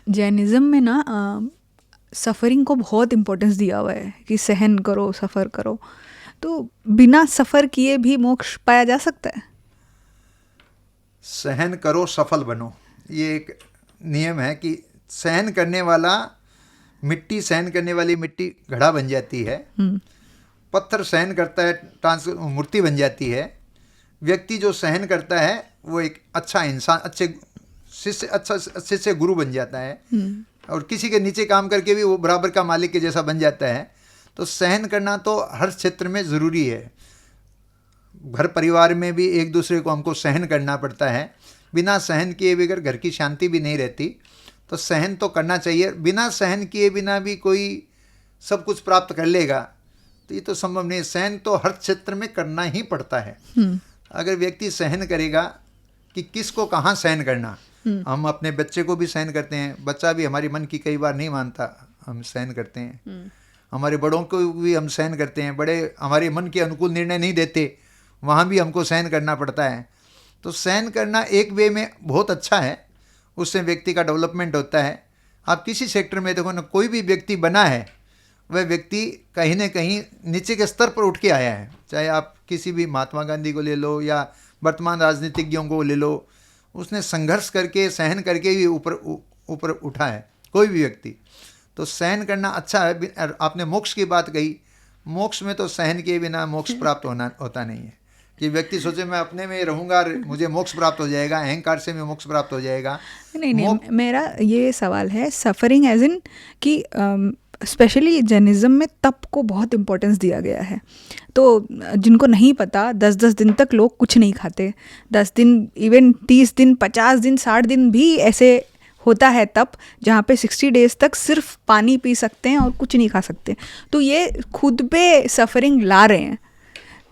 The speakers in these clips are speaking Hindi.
जैनिज़्म में ना सफ़रिंग को बहुत इम्पोर्टेंस दिया हुआ है कि सहन करो, सफ़र करो। तो बिना सफ़र किए भी मोक्ष पाया जा सकता है? सहन करो सफल बनो, ये एक नियम है कि सहन करने वाला मिट्टी, सहन करने वाली मिट्टी घड़ा बन जाती है। पत्थर सहन करता है, मूर्ति बन जाती है। व्यक्ति जो सहन करता है वो एक अच्छा इंसान, अच्छा शिष्य गुरु बन जाता है। और किसी के नीचे काम करके भी वो बराबर का मालिक के जैसा बन जाता है। तो सहन करना तो हर क्षेत्र में ज़रूरी है। घर परिवार में भी एक दूसरे को हमको सहन करना पड़ता है। बिना सहन किए बगैर घर की शांति भी नहीं रहती। तो सहन तो करना चाहिए। बिना सहन किए बिना भी कोई सब कुछ प्राप्त कर लेगा तो ये तो संभव नहीं। सहन तो हर क्षेत्र में करना ही पड़ता है। अगर व्यक्ति सहन करेगा कि किसको कहाँ सहन करना, हम अपने बच्चे को भी सहन करते हैं, बच्चा भी हमारी मन की कई बार नहीं मानता, हम सहन करते हैं। हमारे बड़ों को भी हम सहन करते हैं, बड़े हमारे मन के अनुकूल निर्णय नहीं देते, वहाँ भी हमको सहन करना पड़ता है। तो सहन करना एक वे में बहुत अच्छा है, उससे व्यक्ति का डेवलपमेंट होता है। आप किसी सेक्टर में देखो ना, कोई भी व्यक्ति बना है वह व्यक्ति कहीं न कहीं नीचे के स्तर पर उठ के आया है। चाहे आप किसी भी महात्मा गांधी को ले लो या वर्तमान राजनीतिज्ञों को ले लो, उसने संघर्ष करके सहन करके ही ऊपर उठा है कोई भी व्यक्ति। तो सहन करना अच्छा है। आपने मोक्ष की बात कही, मोक्ष में तो सहन किए बिना मोक्ष प्राप्त होता नहीं है। कि व्यक्ति सोचे मैं अपने में रहूँगा, मुझे मोक्ष प्राप्त हो जाएगा, अहंकार से मैं मोक्ष प्राप्त हो जाएगा। नहीं, मेरा ये सवाल है सफ़रिंग एज इन कि स्पेशली जैनिज़्म में तप को बहुत इम्पोर्टेंस दिया गया है। तो जिनको नहीं पता, 10-10 दिन तक लोग कुछ नहीं खाते, 10 दिन, इवन 30 दिन, 50 दिन, 60 दिन भी ऐसे होता है तप, जहाँ पे 60 डेज तक सिर्फ पानी पी सकते हैं और कुछ नहीं खा सकते। तो ये खुद पे सफ़रिंग ला रहे हैं,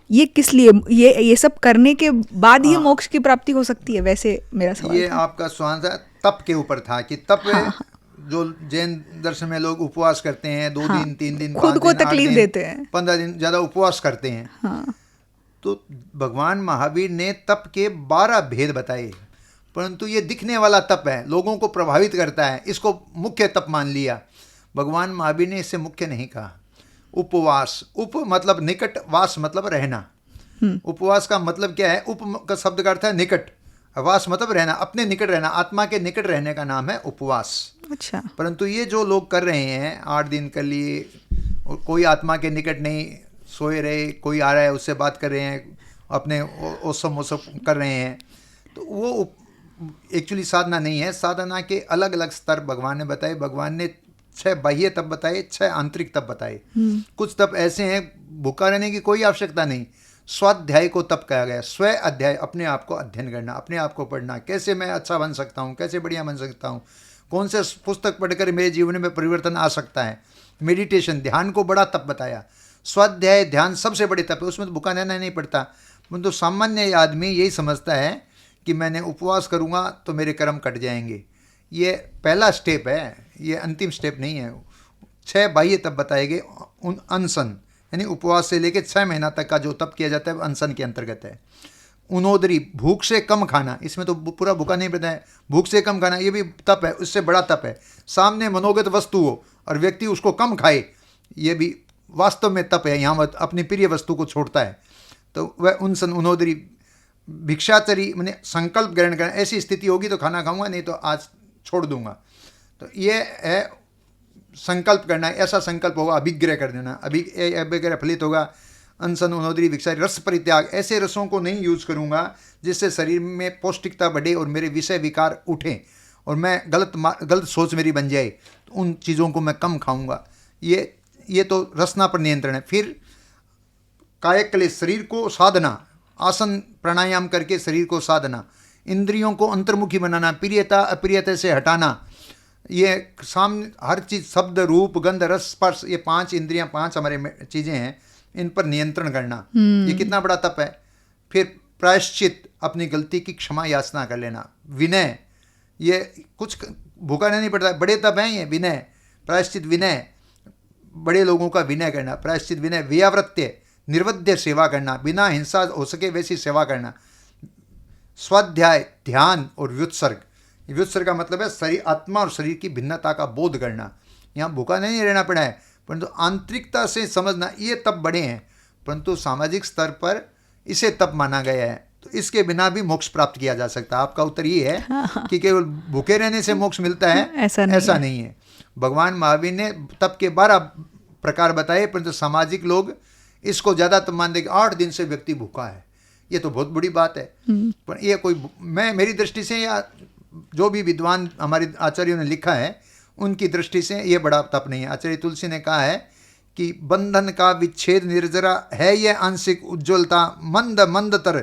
ये किस लिए? ये सब करने के बाद ही मोक्ष की प्राप्ति हो सकती है? वैसे मेरा सवाल ये था। आपका सवाल था तप के ऊपर था कि तप जो जैन दर्शन में लोग उपवास करते हैं 2 दिन 3 दिन खुद 5 को दिन 8 तकलीफ दिन देते हैं, 15 दिन ज़्यादा उपवास करते हैं। तो भगवान महावीर ने तप के 12 भेद बताए, परंतु ये दिखने वाला तप है, लोगों को प्रभावित करता है, इसको मुख्य तप मान लिया। भगवान महावीर ने इससे मुख्य नहीं कहा। उपवास, उप मतलब निकट, वास मतलब रहना। उपवास का मतलब क्या है? उप का शब्द का अर्थ है निकट, वास मतलब रहना, अपने निकट रहना, आत्मा के निकट रहने का नाम है उपवास। अच्छा। परंतु ये जो लोग कर रहे हैं 8 दिन कर लिए और कोई आत्मा के निकट नहीं सोए रहे, कोई आ रहा है उससे बात कर रहे हैं, अपने ओसम कर रहे हैं, तो वो एक्चुअली साधना नहीं है। साधना के अलग अलग स्तर भगवान ने बताए। भगवान ने 6 बाह्य तप बताए, 6 आंतरिक तप बताए। कुछ तप ऐसे हैं भूखा रहने की कोई आवश्यकता नहीं, स्वाध्याय को तप कहा गया। स्व अध्याय, अपने आप को अध्ययन करना, अपने आप को पढ़ना, कैसे मैं अच्छा बन सकता हूँ, कैसे बढ़िया बन सकता हूँ, कौन से पुस्तक पढ़कर मेरे जीवन में परिवर्तन आ सकता है। मेडिटेशन, ध्यान को बड़ा तप बताया। स्वाध्याय, ध्यान सबसे बड़े तप है, उसमें तो भूखा रहना नहीं पड़ता। तो सामान्य आदमी यही समझता है कि मैंने उपवास करूँगा तो मेरे कर्म कट जाएंगे। ये पहला स्टेप है, ये अंतिम स्टेप नहीं है। 6 बाह्य तप बताए गए। अनशन यानी उपवास से लेकर 6 महीना तक का जो तप किया जाता है अनशन के अंतर्गत है। उनोदरी, भूख से कम खाना, इसमें तो पूरा भूखा नहीं पड़ता है, भूख से कम खाना, ये भी तप है, उससे बड़ा तप है। सामने मनोगत वस्तु हो और व्यक्ति उसको कम खाए, ये भी वास्तव में तप है। यहाँ अपनी प्रिय वस्तु को छोड़ता है, तो वह उनसन उनोदरी। भिक्षाचरी मैंने संकल्प ग्रहण करना, ऐसी स्थिति होगी तो खाना खाऊंगा, नहीं तो आज छोड़ दूंगा। तो ये है संकल्प करना, ऐसा संकल्प होगा, अभिग्रह कर देना, अभिग्रह फलित होगा। अनशन उनोदरी भिक्षा, रस परित्याग, ऐसे रसों को नहीं यूज करूंगा जिससे शरीर में पौष्टिकता बढ़े और मेरे विषय विकार उठें और मैं गलत सोच मेरी बन जाए, तो उन चीज़ों को मैं कम खाऊंगा। ये तो रसना पर नियंत्रण है। फिर कायक क्लेश, शरीर को साधना, आसन प्राणायाम करके शरीर को साधना, इंद्रियों को अंतर्मुखी बनाना, प्रियता अप्रियता से हटाना। ये सामने हर चीज़, शब्द रूप गंध रस स्पर्श, ये 5 इंद्रियां, 5 हमारे चीज़ें हैं, इन पर नियंत्रण करना, ये कितना बड़ा तप है। फिर प्रायश्चित, अपनी गलती की क्षमा याचना कर लेना। विनय, ये कुछ भूखा नहीं पड़ता, बड़े तप हैं ये। विनय, प्रायश्चित, विनय, बड़े लोगों का विनय करना, प्रायश्चित विनय। व्यावृत्य, निर्वध्य सेवा करना, बिना हिंसा हो सके वैसी सेवा करना। स्वाध्याय, ध्यान और व्युत्सर्ग, व्युत्सर्ग का मतलब है शरीर, आत्मा और शरीर की भिन्नता का बोध करना। यहाँ भूखा नहीं रहना पड़ा है, परंतु आंतरिकता से समझना, ये तप बड़े हैं, परंतु सामाजिक स्तर पर इसे तप माना गया है। तो इसके बिना भी मोक्ष प्राप्त किया जा सकता है। आपका उत्तर ये है कि केवल भूखे रहने से मोक्ष मिलता है, ऐसा नहीं है। भगवान महावीर ने तप के 12 प्रकार बताए, परंतु सामाजिक लोग इसको ज़्यादा तप मानते कि 8 दिन से व्यक्ति भूखा है, ये तो बहुत बड़ी बात है। पर ये कोई, मेरी दृष्टि से या जो भी विद्वान हमारे आचार्यों ने लिखा है उनकी दृष्टि से ये बड़ा तप नहीं है। आचार्य तुलसी ने कहा है कि बंधन का विच्छेद निर्जरा है यह आंशिक उज्ज्वलता, मंद मंदतर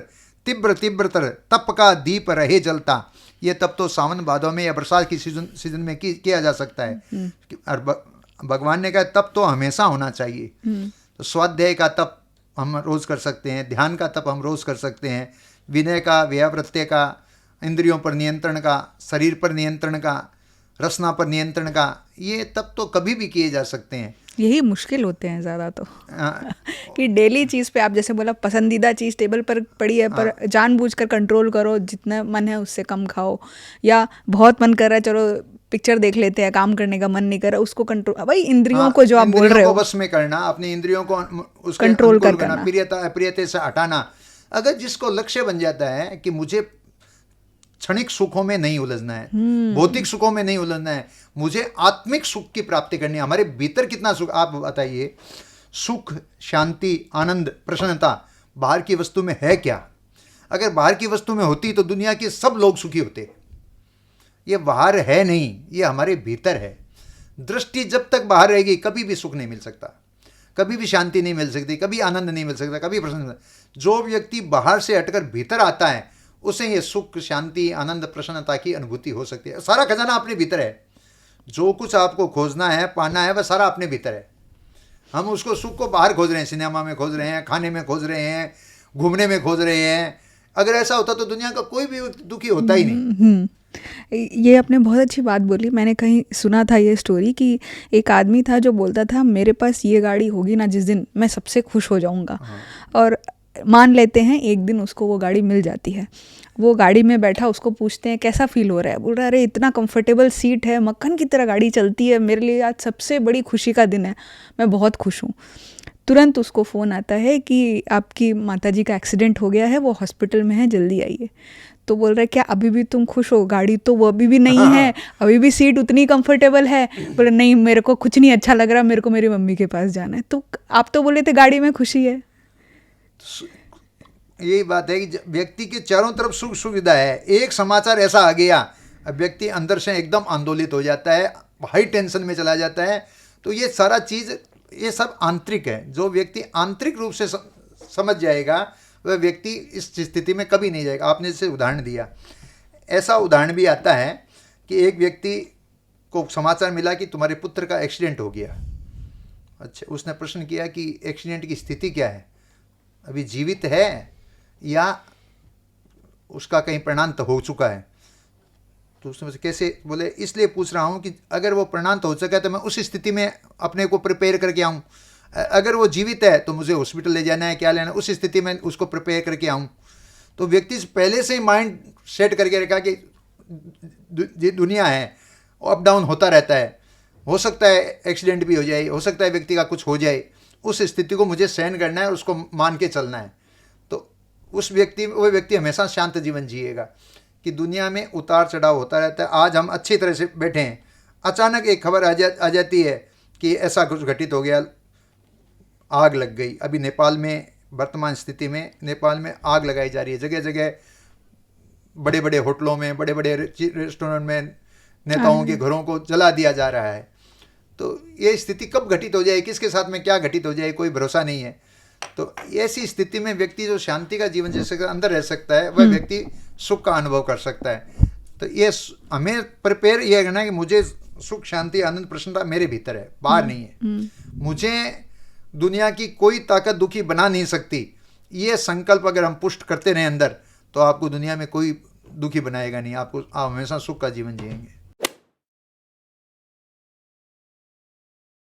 तीव्र तीव्रतर तप का दीप रहे जलता। ये तप तो सावन भादों में या बरसात की सीजन में किया जा सकता है। और भगवान ने कहा तप तो हमेशा होना चाहिए। तो स्वाध्याय का तप हम रोज़ कर सकते हैं, ध्यान का तप हम रोज़ कर सकते हैं, विनय का, व्यावृत्य का, इंद्रियों पर नियंत्रण का, शरीर पर नियंत्रण का, रसना पर नियंत्रण का, ये तप तो कभी भी किए जा सकते हैं। यही मुश्किल होते हैं ज़्यादा तो कि डेली चीज़ पे, आप जैसे बोला पसंदीदा चीज़ टेबल पर पड़ी है पर जानबूझकर कंट्रोल करो, जितना मन है उससे कम खाओ, या बहुत मन कर रहा है चलो पिक्चर देख लेते हैं, काम करने का मन नहीं कर रहा, उसको कंट्रोल, भाई इंद्रियों को जो आप बोल रहे हो बस में करना, अपनी इंद्रियों को उसके कंट्रोल करना, प्रियता अप्रियता से हटाना। अगर जिसको लक्ष्य बन जाता है कि मुझे क्षणिक सुखों में नहीं उलझना है, भौतिक सुखों में नहीं उलझना है, मुझे आत्मिक सुख की प्राप्ति करनी है। हमारे भीतर कितना सुख, आप बताइए, सुख, शांति, आनंद, प्रसन्नता बाहर की वस्तु में है क्या? अगर बाहर की वस्तु में होती तो दुनिया के सब लोग सुखी होते। ये बाहर है नहीं, ये हमारे भीतर है। दृष्टि जब तक बाहर रहेगी कभी भी सुख नहीं मिल सकता, कभी भी शांति नहीं मिल सकती, कभी आनंद नहीं मिल सकता, कभी प्रसन्नता। जो व्यक्ति बाहर से हटकर भीतर आता है उसे ये सुख, शांति, आनंद, प्रसन्नता की अनुभूति हो सकती है। सारा खजाना अपने भीतर है। जो कुछ आपको खोजना है, पाना है, वह सारा अपने भीतर है। हम उसको सुख को बाहर खोज रहे हैं, सिनेमा में खोज रहे हैं, खाने में खोज रहे हैं, घूमने में खोज रहे हैं। अगर ऐसा होता तो दुनिया का कोई भी दुखी होता ही नहीं। ये आपने बहुत अच्छी बात बोली। मैंने कहीं सुना था ये स्टोरी कि एक आदमी था जो बोलता था मेरे पास ये गाड़ी होगी ना जिस दिन, मैं सबसे खुश हो जाऊंगा। और मान लेते हैं एक दिन उसको वो गाड़ी मिल जाती है। वो गाड़ी में बैठा, उसको पूछते हैं कैसा फील हो रहा है, बोल रहा है अरे इतना कंफर्टेबल सीट है, मक्खन की तरह गाड़ी चलती है, मेरे लिए आज सबसे बड़ी खुशी का दिन है, मैं बहुत खुश हूँ। तुरंत उसको फ़ोन आता है कि आपकी माताजी का एक्सीडेंट हो गया है, वो हॉस्पिटल में है, जल्दी आइए। तो बोल रहा है क्या अभी भी तुम खुश हो? गाड़ी तो वो अभी भी नहीं है, अभी भी सीट उतनी कंफर्टेबल है। बोले नहीं, मेरे को कुछ नहीं अच्छा लग रहा, मेरे को मेरी मम्मी के पास जाना है। तो आप तो बोले थे गाड़ी में खुशी है। यही बात है कि व्यक्ति के चारों तरफ सुख सुविधा है, एक समाचार ऐसा आ गया, अब व्यक्ति अंदर से एकदम आंदोलित हो जाता है, हाई टेंशन में चला जाता है। तो ये सारा चीज़, ये सब आंतरिक है। जो व्यक्ति आंतरिक रूप से समझ जाएगा वह व्यक्ति इस स्थिति में कभी नहीं जाएगा। आपने जैसे उदाहरण दिया, ऐसा उदाहरण भी आता है कि एक व्यक्ति को समाचार मिला कि तुम्हारे पुत्र का एक्सीडेंट हो गया। अच्छा, उसने प्रश्न किया कि एक्सीडेंट की स्थिति क्या है, अभी जीवित है या उसका कहीं प्राणांत हो चुका है? तो उसने मुझसे कैसे, बोले इसलिए पूछ रहा हूँ कि अगर वो प्राणांत हो चुका है तो मैं उस स्थिति में अपने को प्रिपेयर करके आऊँ, अगर वो जीवित है तो मुझे हॉस्पिटल ले जाना है, क्या लेना है, उस स्थिति में उसको प्रिपेयर करके आऊँ। तो व्यक्ति पहले से ही माइंड सेट करके रखा कि ये दुनिया है, अप डाउन होता रहता है, हो सकता है एक्सीडेंट भी हो जाए, हो सकता है व्यक्ति का कुछ हो जाए, उस स्थिति को मुझे सहन करना है और उसको मान के चलना है। तो वो व्यक्ति हमेशा शांत जीवन जिएगा कि दुनिया में उतार चढ़ाव होता रहता है। आज हम अच्छी तरह से बैठे हैं, अचानक एक खबर आ जाती है कि ऐसा कुछ घटित हो गया, आग लग गई। अभी नेपाल में, वर्तमान स्थिति में नेपाल में आग लगाई जा रही है, जगह जगह बड़े बड़े होटलों में, बड़े बड़े रेस्टोरेंट में नेताओं के घरों को जला दिया जा रहा है। तो ये स्थिति कब घटित हो जाए, किसके साथ में क्या घटित हो जाए, कोई भरोसा नहीं है। तो ऐसी स्थिति में व्यक्ति जो शांति का जीवन जैसे अंदर रह सकता है, वह व्यक्ति सुख का अनुभव कर सकता है। तो ये हमें प्रिपेयर ये करना है कि मुझे सुख, शांति, आनंद, प्रसन्नता मेरे भीतर है, बाहर नहीं है। मुझे दुनिया की कोई ताकत दुखी बना नहीं सकती। ये संकल्प अगर हम पुष्ट करते रहें अंदर, तो आपको दुनिया में कोई दुखी बनाएगा नहीं, आप हमेशा सुख का जीवन जिएंगे।